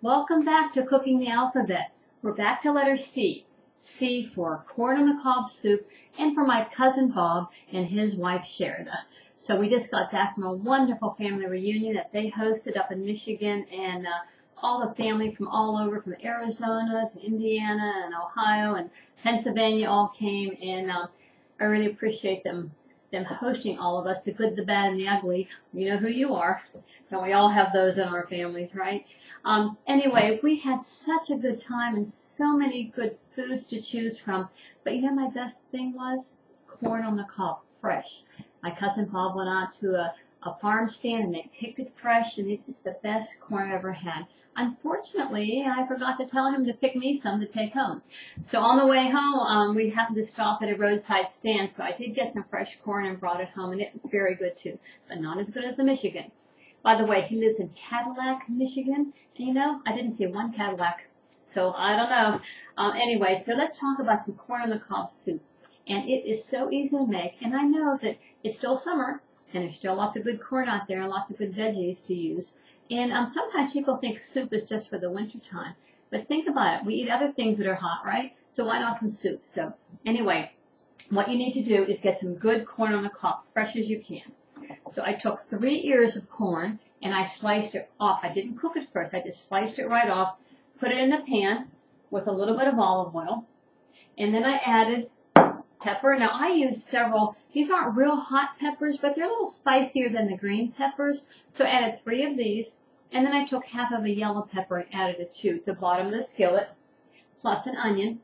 Welcome back to Cooking the Alphabet. We're back to letter C. C for corn on the cob soup and for my cousin Bob and his wife Sherida. So we just got back from a wonderful family reunion that they hosted up in Michigan, and all the family from all over, from Arizona to Indiana and Ohio and Pennsylvania all came, and I really appreciate them hosting all of us, the good, the bad, and the ugly. You know who you are. And we all have those in our families, right? Anyway, we had such a good time and so many good foods to choose from. But you know, my best thing was corn on the cob, fresh. My cousin Bob went out to a farm stand and they picked it fresh, and it's the best corn I've ever had. Unfortunately, I forgot to tell him to pick me some to take home. So on the way home, we happened to stop at a roadside stand, so I did get some fresh corn and brought it home, and it was very good too, but not as good as the Michigan. By the way, he lives in Cadillac, Michigan, and you know, I didn't see one Cadillac, so I don't know. Anyway, so let's talk about some corn on the cob soup, and it is so easy to make, and I know that it's still summer, and there's still lots of good corn out there and lots of good veggies to use. And sometimes people think soup is just for the winter time. But think about it. We eat other things that are hot, right? So why not some soup? So anyway, what you need to do is get some good corn on the cob, fresh as you can. So I took 3 ears of corn and I sliced it off. I didn't cook it first. I just sliced it right off, put it in the pan with a little bit of olive oil. And then I added pepper. Now I use several. These aren't real hot peppers, but they're a little spicier than the green peppers. So I added 3 of these, and then I took half of a yellow pepper and added it to the bottom of the skillet, plus an onion,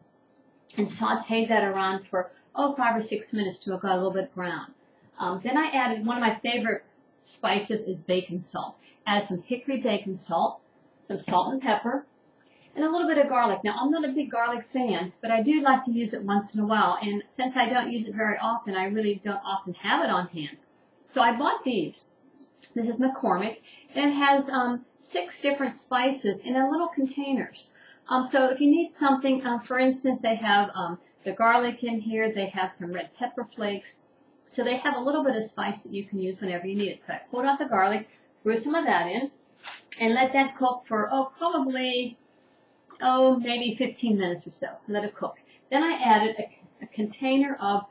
and sauteed that around for 5 or 6 minutes till it got a little bit brown. Then I added one of my favorite spices is bacon salt. Added some hickory bacon salt, some salt and pepper, and a little bit of garlic. Now, I'm not a big garlic fan, but I do like to use it once in a while. And since I don't use it very often, I really don't often have it on hand. So I bought these. This is McCormick, and it has 6 different spices in a little containers. So if you need something, for instance, they have the garlic in here. They have some red pepper flakes. So they have a little bit of spice that you can use whenever you need it. So I pulled out the garlic, threw some of that in, and let that cook for, probably maybe 15 minutes or so. Let it cook. Then I added a container of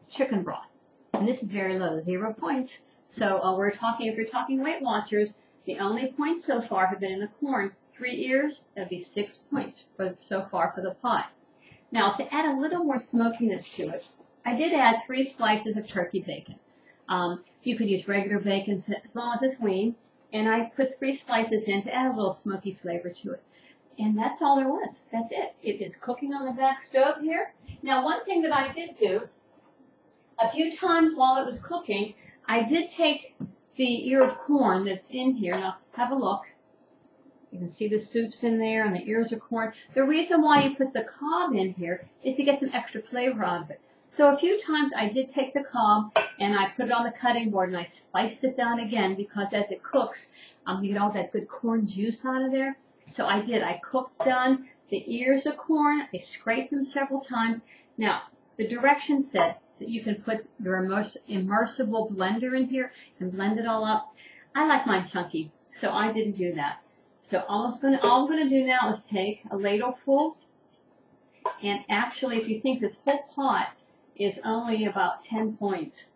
chicken broth. And this is very low, 0 points. So if you're talking Weight Watchers, the only points so far have been in the corn. 3 ears, that'd be 6 points so far for the pie. Now, to add a little more smokiness to it, I did add 3 slices of turkey bacon. You could use regular bacon as long as it's lean. And I put 3 slices in to add a little smoky flavor to it. And that's all there was. That's it. It is cooking on the back stove here. Now, one thing that I did do, a few times while it was cooking, I did take the ear of corn that's in here. Now, have a look. You can see the soup's in there and the ears of corn. The reason why you put the cob in here is to get some extra flavor out of it. So a few times I did take the cob and I put it on the cutting board and I sliced it down again, because as it cooks, you get all that good corn juice out of there. So I did. I cooked down the ears of corn. I scraped them several times. Now, the directions said that you can put your immersible blender in here and blend it all up. I like mine chunky, so I didn't do that. So all I'm going to do now is take a ladle full. And actually, if you think this whole pot is only about 10 points,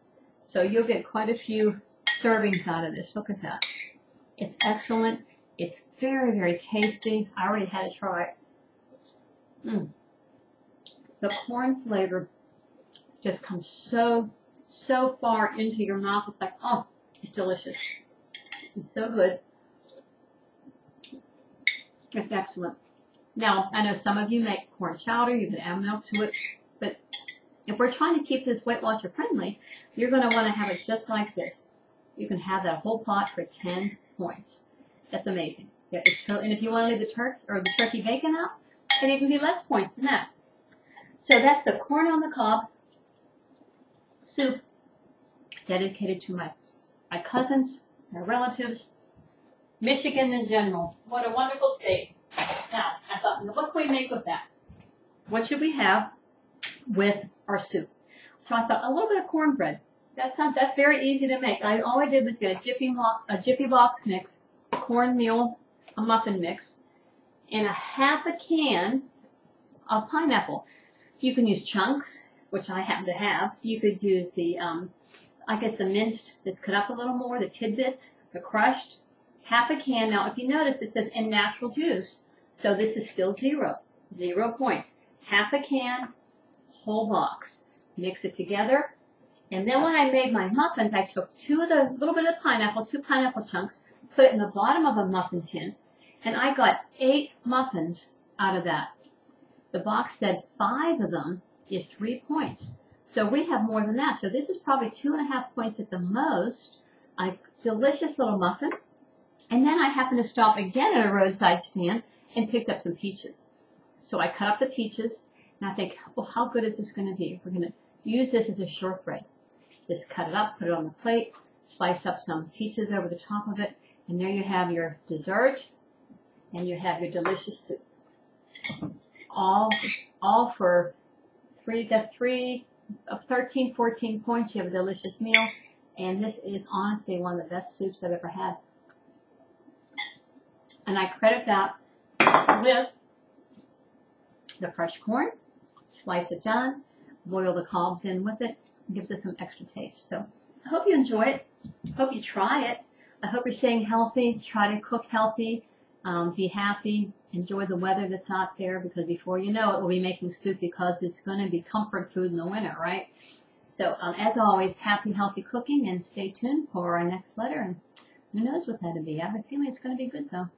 so you'll get quite a few servings out of this. Look at that. It's excellent. It's very, very tasty. I already had it try it. The corn flavor just comes so far into your mouth. It's like, it's delicious. It's so good. It's excellent. Now, I know some of you make corn chowder. You can add milk to it. But if we're trying to keep this Weight Watcher friendly, you're going to want to have it just like this. You can have that whole pot for 10 points. That's amazing. Yeah, and if you want to leave the turkey bacon out, then it can be less points than that. So that's the corn on the cob soup, dedicated to my cousins, my relatives, Michigan in general. What a wonderful state. Now, I thought, what can we make with that? What should we have with our soup? So I thought a little bit of cornbread. That's very easy to make. All I did was get a Jiffy Box mix, cornmeal, a muffin mix, and a half a can of pineapple. You can use chunks, which I happen to have. You could use the, I guess the minced that's cut up a little more, the tidbits, the crushed. Half a can. Now, if you notice, it says in natural juice. So this is still 0. 0 points. Half a can, whole box. Mix it together. And then when I made my muffins, I took little bit of pineapple, 2 pineapple chunks, put it in the bottom of a muffin tin, and I got 8 muffins out of that. The box said 5 of them is 3 points. So we have more than that. So this is probably 2.5 points at the most. A delicious little muffin. And then I happened to stop again at a roadside stand and picked up some peaches. So I cut up the peaches, and I think, well, how good is this going to be? We're going to use this as a shortbread. Just cut it up, put it on the plate, slice up some peaches over the top of it, and there you have your dessert, and you have your delicious soup. All for 13, 14 points. You have a delicious meal, and this is honestly one of the best soups I've ever had. And I credit that with the fresh corn, slice it down, boil the cobs in with it. It gives it some extra taste. So I hope you enjoy it. I hope you try it. I hope you're staying healthy. Try to cook healthy. Be happy. Enjoy the weather that's out there, because before you know it, we'll be making soup because it's going to be comfort food in the winter, right? So as always, happy, healthy cooking, and stay tuned for our next letter. And who knows what that'll be. I have a feeling it's going to be good, though.